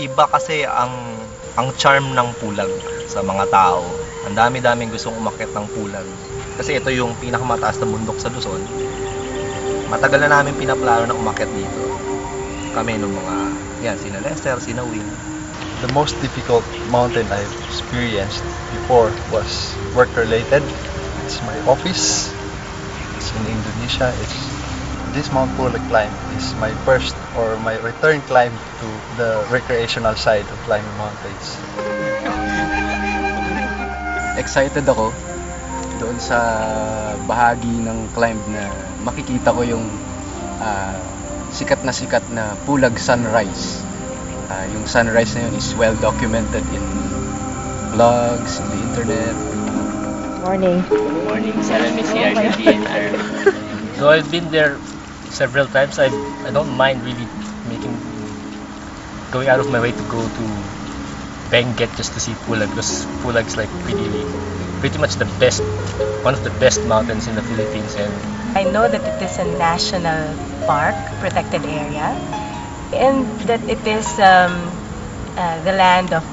Iba kasi ang charm ng Pulag sa mga tao. Ang dami-daming gustong umakyat ng Pulag. Kasi ito yung pinakamataas na bundok sa Luzon. Matagal na namin pinaplano na umakyat dito. Kami nung mga, sina Lester, sina Win. The most difficult mountain I've experienced before was work-related. It's my office. It's in Indonesia. This Mount Pulag climb is my first or my return climb to the recreational side of climbing mountains. Excited ako doon sa bahagi ng climb na makikita ko yung sikat na Pulag sunrise. Yung sunrise na yun is well documented in vlogs, in the internet. Morning. Good morning. Sana may CRDNR. So I've been there several times. I don't mind really going out of my way to go to Benguet just to see Pulag, because Pulag is like pretty much one of the best mountains in the Philippines. And I know that it is a national park, protected area, and that it is the land of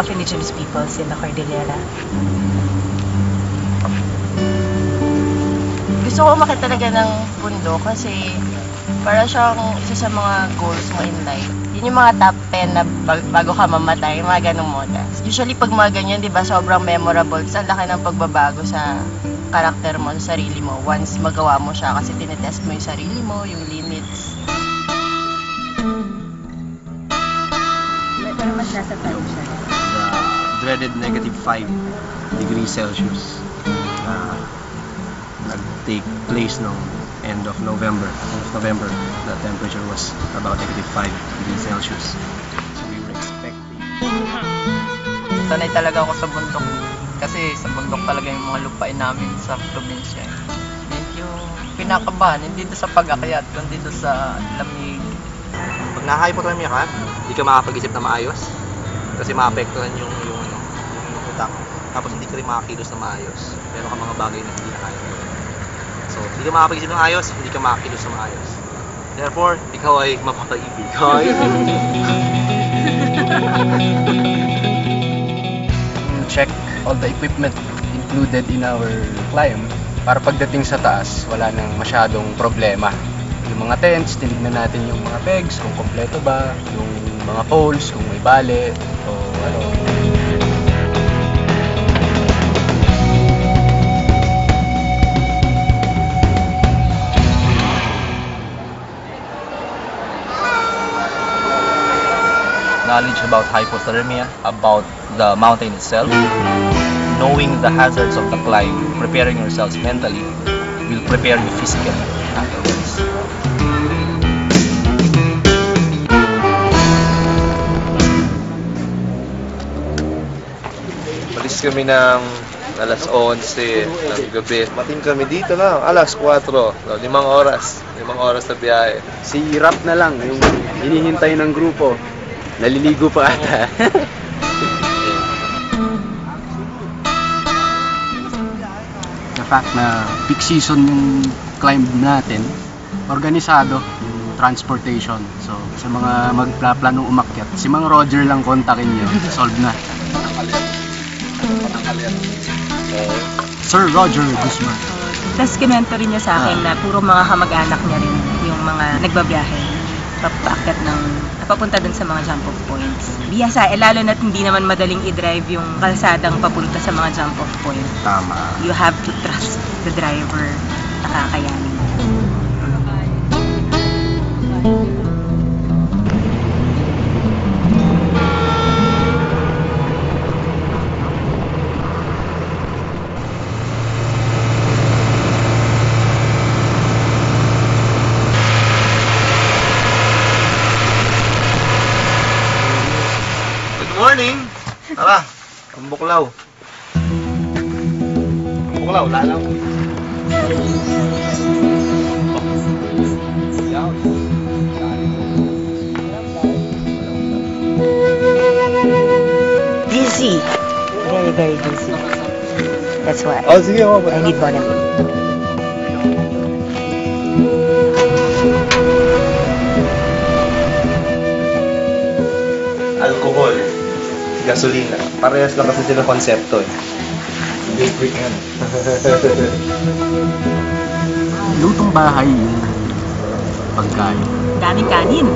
indigenous peoples in the Cordillera. Gusto ko umakyat talaga ng bundok kasi para siyang isa sa mga goals mo in life. Yun yung mga top 10 na bago ka mamatay, mga ganong moda. Usually pag mga ganyan, di ba, sobrang memorable. Ang laki ng pagbabago sa karakter mo, sa sarili mo. Once magawa mo siya kasi tinetest mo yung sarili mo, yung limits. Pero mas nasa tayo siya. The dreaded -5 degrees Celsius nag-take place noong end of November. The temperature was about -5 degrees Celsius. So we were expecting. Sanay talaga ako sa bundok. Kasi sa bundok talaga yung mga lupain namin sa probinsya. Medyo pinakabahan, hindi doon sa pag-akyat, kundi doon sa lamig. Pag na-hypothermia ka, hindi ka makapag-isip na maayos. Kasi maapektuhan yung utak. Tapos hindi ka rin makakilos na maayos. Meron ka mga bagay na hindi na kaya. So, hindi ka makapag-isip ng ayos, hindi ka makakilos na maayos. Therefore, ikaw ay mapapag-ibig. Check all the equipment included in our climb para pagdating sa taas, wala nang masyadong problema. Yung mga tents, tinignan natin yung mga pegs, kung kompleto ba, yung mga poles, kung may bale, o ano. Knowledge about hypothermia, about the mountain itself, knowing the hazards of the climb, preparing yourselves mentally, will prepare you physically afterwards. Malis kami ng alas 11 ng gabi. Mating kami dito na alas 4. 5 oras. 5 oras na biyahe. Si Rap na lang, yung hinihintay ng grupo. Naliligo pa ata. The fact na peak season yung climb natin, organisado yung transportation. So, sa mga magplano umakyat, si Mang Roger lang kontakin nyo. Solve na. Sir Roger Guzman. Tapos kinento rin niya sa akin na puro mga kamag-anak niya rin yung mga nagbabiyahe. Papaakyat papunta dun sa mga jump-off points. Biyasa, lalo na't hindi naman madaling i-drive yung kalsadang papunta sa mga jump-off point. Tama. You have to trust the driver na kakayanin. morning! Tara, ang buklaw. Ang buklaw, lalaw. Busy. Very, very busy. That's why Oh, sige, I need Bonamil. Alcohol, gasolina. Parehas lang kasi sila konsepto eh. Basic yan. Lutong bahay yung pagkain. Daming kanin.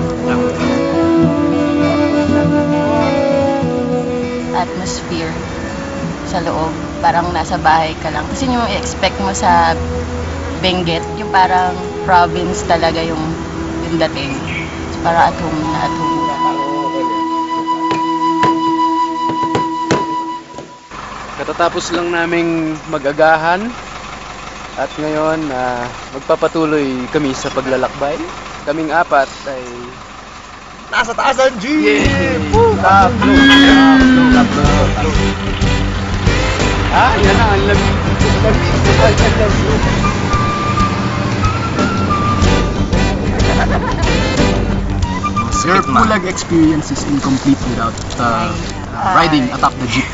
Atmosphere sa loob. Parang nasa bahay ka lang. Kasi yung i-expect mo sa Benguet, yung parang province talaga yung dating. So, parang at home na at home. Katatapos lang naming mag-agahan at ngayon magpapatuloy kami sa paglalakbay. Kaming apat ay Nasa taas ang jeep! yan na, ang lamig. Your Pulag experience is incomplete without riding atop the jeep.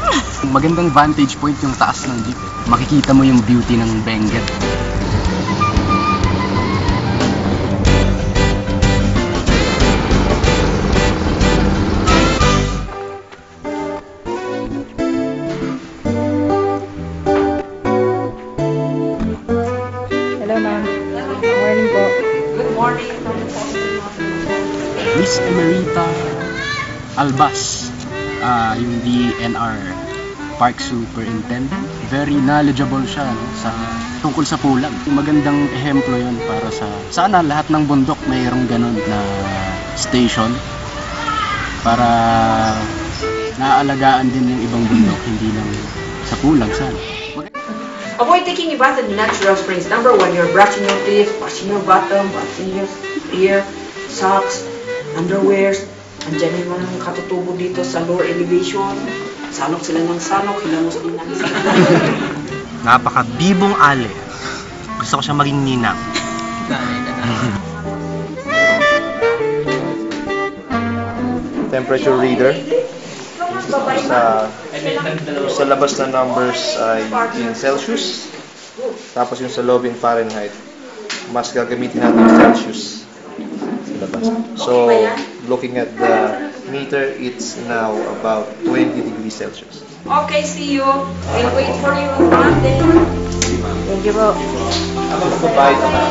Magandang vantage point yung taas ng jeep. Makikita mo yung beauty ng Benguet. Hello, ma'am. Morning po. Miss Emerita Albas, yung DNR Park Superintendent. Very knowledgeable siya sa tungkol sa pulag. Magandang ehemplo yon para sana lahat ng bundok mayroong ganun na station para naaalagaan din yung ibang bundok, hindi lang sa pulag sana. Avoid taking a bath in the natural springs. Number 1, you're brushing your teeth, washing your bottom, washing your ear, socks, underwears. Andyan yung mga katutubo dito sa lower elevation. Sanok sila ng sanok, hilamos din ng sanok. Napakabibong ale. Gusto ko siya maging ninang. Temperature reader. Sa labas na numbers ay in Celsius. Tapos yung sa loob in Fahrenheit. Mas gagamitin natin yung Celsius. So, looking at the meter, it's now about 20 degrees Celsius. Okay, see you. We'll wait for you on Monday. Thank you po. Ako magbabayad na.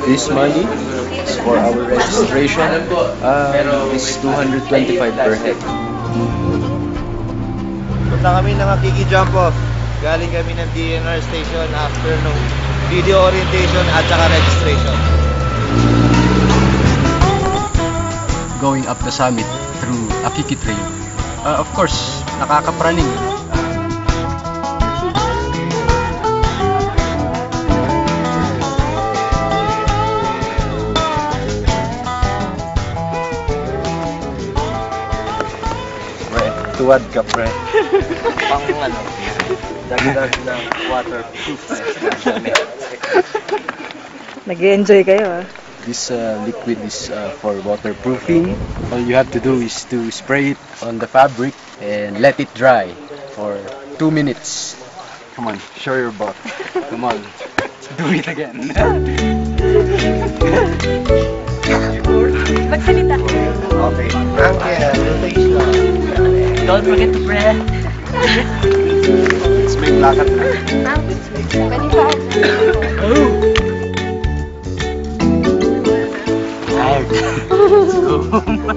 This money is for our registration. Is 225 per head. Punta kami ng Makiki Jump Off. Galing kami ng DNR station after nung video orientation at saka registration. Going up the summit through Akiki Trail. Of course, nakakapraning. Tuwad ka, pre. Pang ano, dagdag ng waterproof. Nag-enjoy kayo, ah. This liquid is for waterproofing. All you have to do is to spray it on the fabric and let it dry for 2 minutes. Come on, show your butt. Come on, do it again. Magsalita. Okay. Rotation. Don't forget to breathe. Let's make lakad na. Tired. Let's go home.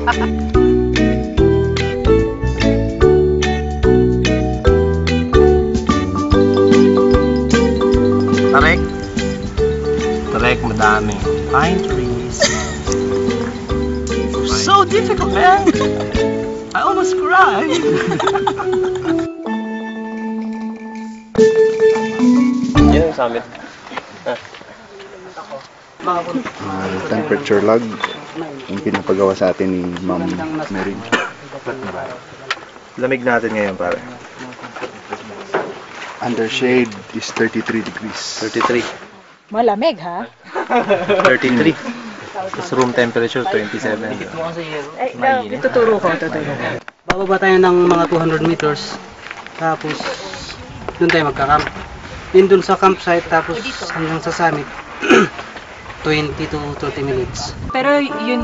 Tarek. Tarek, madami. Pine trees. So difficult, man. I almost cried. Yan ang summit. Temperature log yung pinapagawa sa atin ni Ma'am Mary. Lamig natin ngayon, pare. Under shade is 33 degrees. 33. Malamig, ha? 33. Tapos room temperature, 27. Tuturo ko. Bababa tayo ng mga 200 meters. Tapos, doon tayo magka-camp. Then doon sa campsite, tapos hanggang sa summit, 20 to 30 minutes. Pero yun.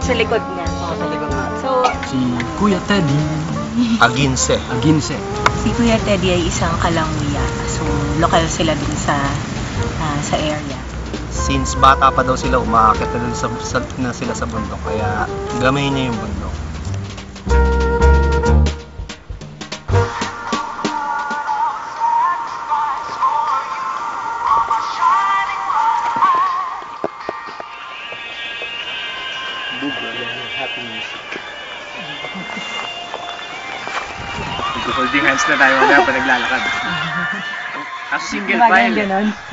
Sa likod niya. So, Si Kuya Teddy. Aginse. si Kuya Teddy ay isang Kalanguya. So, lokal sila dun sa area. Since bata pa daw sila, umaakit na sila sa bundok. Kaya gamay niya yung bundok. Holding hands na tayo mga pa naglalakad. Kaso single file.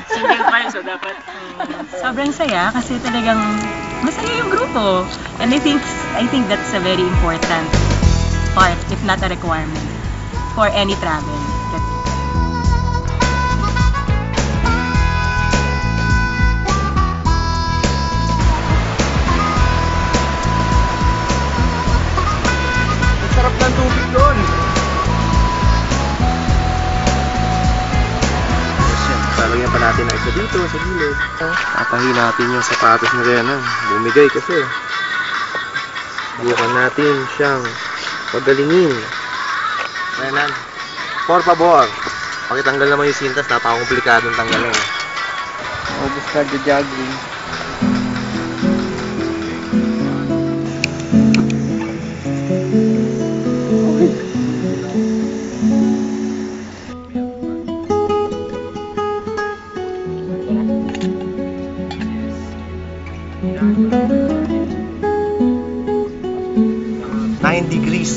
Single file, so dapat... Sobrang saya kasi talagang masaya yung grupo. And I think that's a very important part, if not a requirement, for any travel. Sarap ng tubig doon. Lalagyan pa natin na isa dito sa gilid. Tatahin natin yung sapatos na Rena. Bumigay kasi. Bukan natin siyang pagalingin. Renan, por favor. Pakitanggal naman yung sintas. Napakakomplikadong tanggalin. Ubus ka jogging.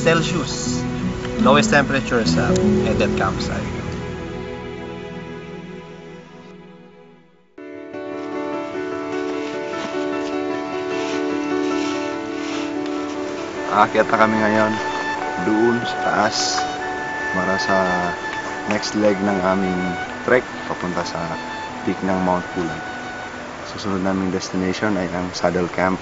Celsius. Lowest temperature sa Edet campsite. Aakyat na kami ngayon doon sa taas para sa next leg ng aming trek papunta sa peak ng Mount Pulag. Susunod naming destination ay ang Saddle Camp.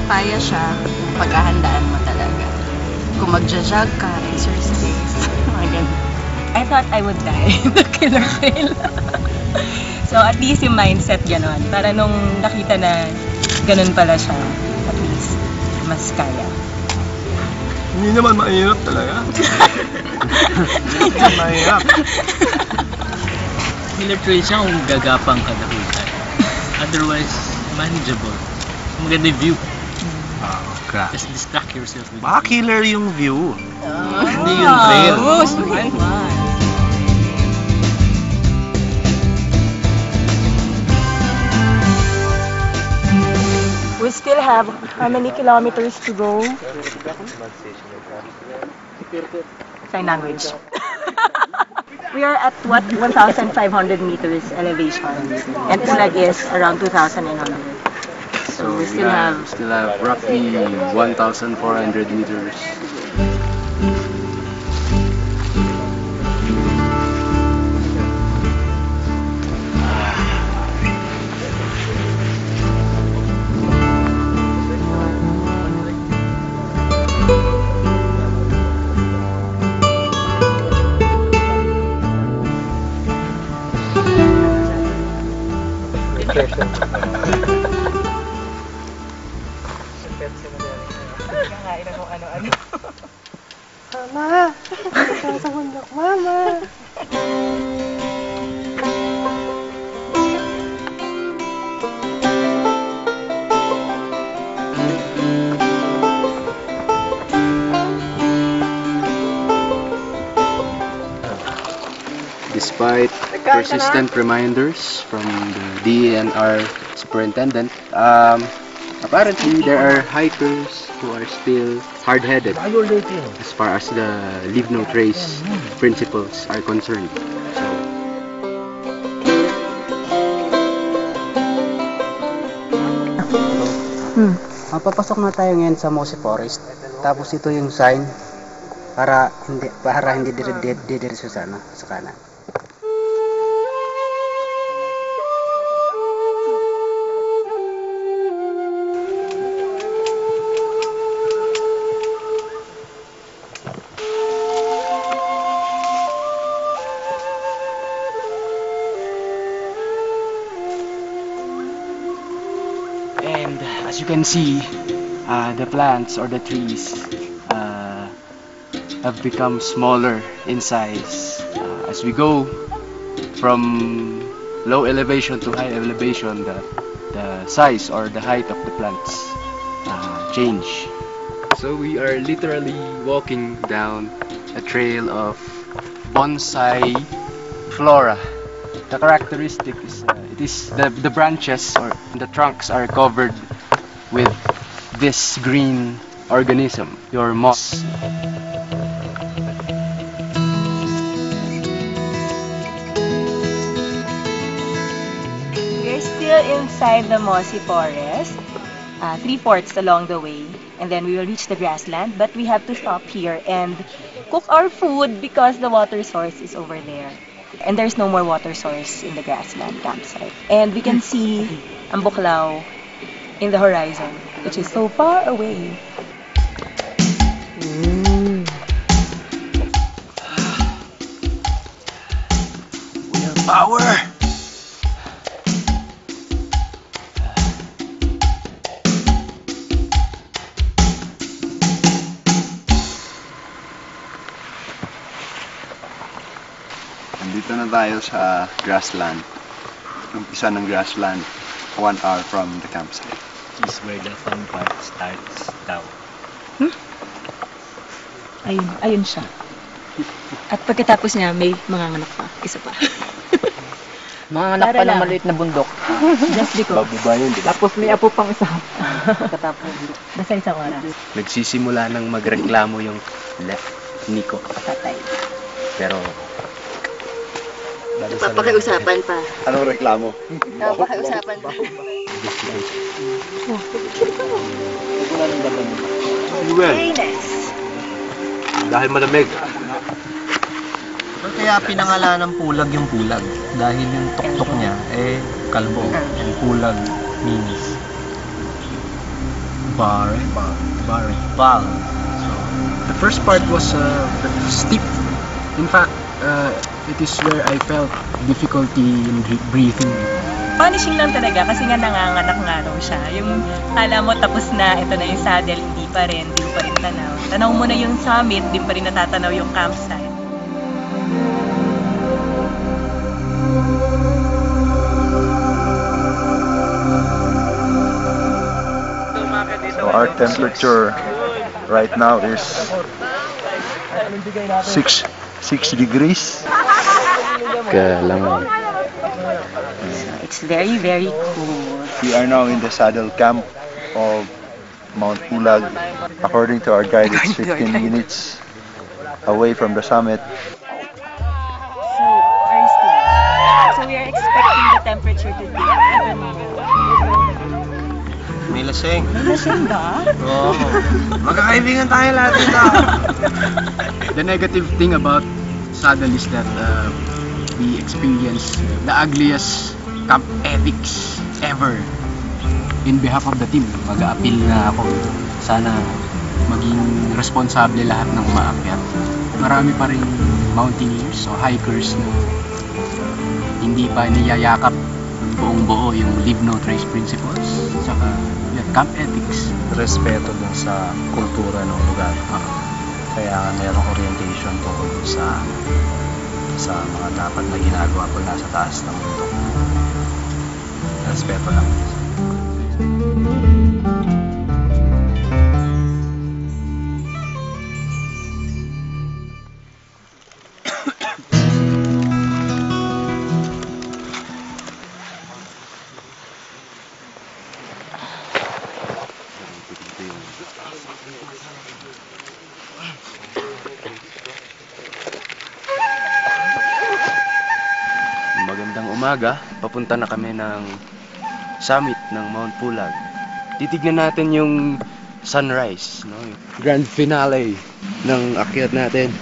Kaya siya kung paghahandaan mo talaga. Kung magja-jog ka, exercise, mga ganun. I thought I would die the killer trail. So at least yung mindset ganon. Para nung nakita na ganon pala siya, at least mas kaya. Hindi naman mahirap talaga. Hindi naman mahirap. Killer trail siya kung gagapang ka na hultan. Otherwise, manageable. Maganda yung view. Just distract yourself with Baka killer yung view. Hindi yung trail. We still have how many kilometers to go? Sign language. We are at what 1,500 meters elevation, and Pulag is around 2,900. So we still have roughly 1,400 meters. Mama! Sa bundok, Mama! despite persistent reminders from the DENR superintendent, apparently there are hikers who are still hard-headed as far as the leave no trace principles are concerned. Mapapasok na tayo ngayon sa Mosi Forest. Tapos ito yung sign para hindi didiretso sa kanan. And as you can see, the plants or the trees have become smaller in size. As we go from low elevation to high elevation, the size or the height of the plants change. So we are literally walking down a trail of bonsai flora. The characteristic is the branches or the trunks are covered with this green organism, your moss. We're still inside the mossy forest, 3/4 along the way, and then we will reach the grassland, but we have to stop here and cook our food because the water source is over there. And there's no more water source in the grassland campsite. And we can see ang Buklao in the horizon, which is so far away. We have power! Nandito na tayo sa grassland. Umpisa ng grassland, 1 hour from the campsite. This is where the fun part starts daw. Ayun siya. At pagkatapos niya, may manganganak pa. Isa pa. Mga anak pa ng maliit na bundok. Just because. Bababa yun, di ba? Tapos may apo pang isa. Katapos. Basta isang oras. Nagsisimula ng magreklamo yung left Nico. Patay. Pero Papakiusapan pa. Anong reklamo? Papakiusapan pa. Fuel. Dahil malamig. Kaya pinangalan ng pulag yung pulag. Dahil yung tuktok niya, kalbo. And pulag means bar. so, the first part was steep. In fact, it is where I felt difficulty in breathing. Punishing lang talaga kasi nga nanganganak nga raw siya. Yung kala mo tapos na, ito na yung saddle, hindi pa rin tanaw. Tanaw mo na yung summit, di pa rin natatanaw yung campsite. So our temperature right now is 6 degrees. Kalamang. It's very, very cool. We are now in the saddle camp of Mount Pulag. According to our guide, it's 15 minutes away from the summit. So, so we are expecting the temperature to be even more. May lasing. Lasing ba? Oo. Magkakaibigan tayo lahat dito. The negative thing about saddle is that we experience the ugliest camp ethics ever. In behalf of the team, mag-a-appeal na ako. Sana maging responsable lahat ng umaakyat. Marami pa rin mountaineers o hikers na hindi pa niyayakap buong buo yung leave no trace principles, saka yung camp ethics. Respeto dun sa kultura ng lugar. Kaya mayroong orientation tungkol sa mga dapat na ginagawa pag nasa taas ng bundok. Respeto lang. umaga, papunta na kami ng summit ng Mount Pulag. Titignan natin yung sunrise, no? Yung grand finale ng akyat natin.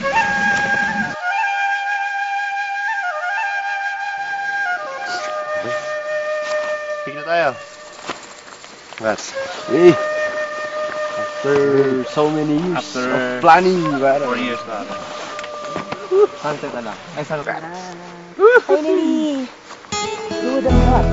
Tignan tayo. Yes. Hey. After so many years of planning, 4 years na. Sunset na lang. Ay, sunset. Finally! Good and hot.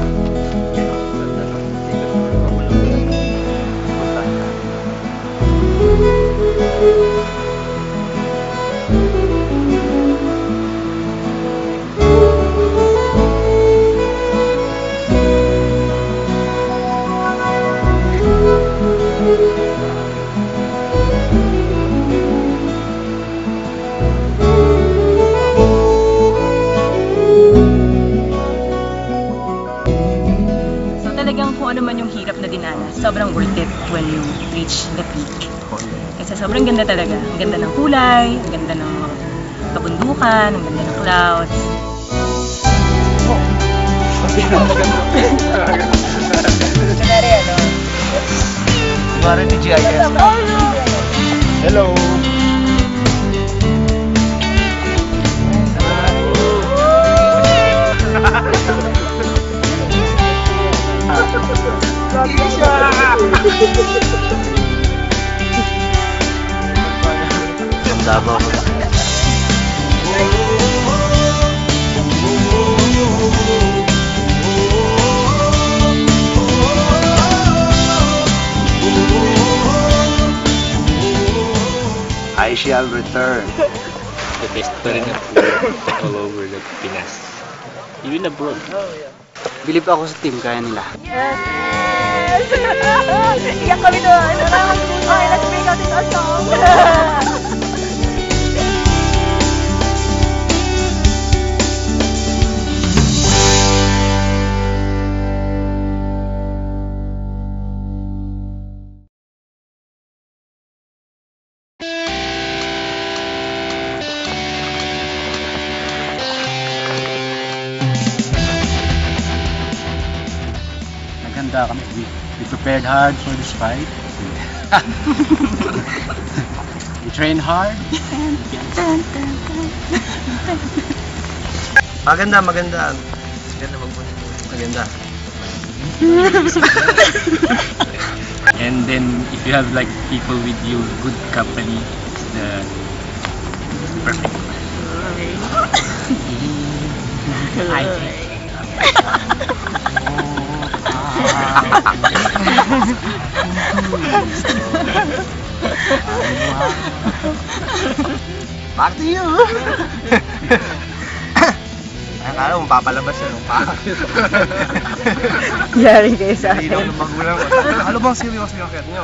So talagang kung ano man yung hirap na dinanas, sobrang worth it when you reach the peak. Kasi sobrang ganda talaga. Ang ganda ng kulay, ang ganda ng mga kabundukan, ang ganda ng clouds. Kunwari ano? Kumari ni GIS. hello. Ang Davao. I shall return. The best pa rin ang pulag all over the Pinas. Even abroad. Believe ako sa team, kaya nila. Yes! Iyak kami doon. Okay, let's break out into a song. Naganda kami. We prepared hard for this fight. We trained hard. Maganda, maganda. Maganda magbunit. Maganda. And then if you have like people with you, good company, it's the perfect. I Back to you! Akala mo papalabas yan. Yari kayo sa Hindi lang ng magulang. Ano bang seryoso yung akit nyo?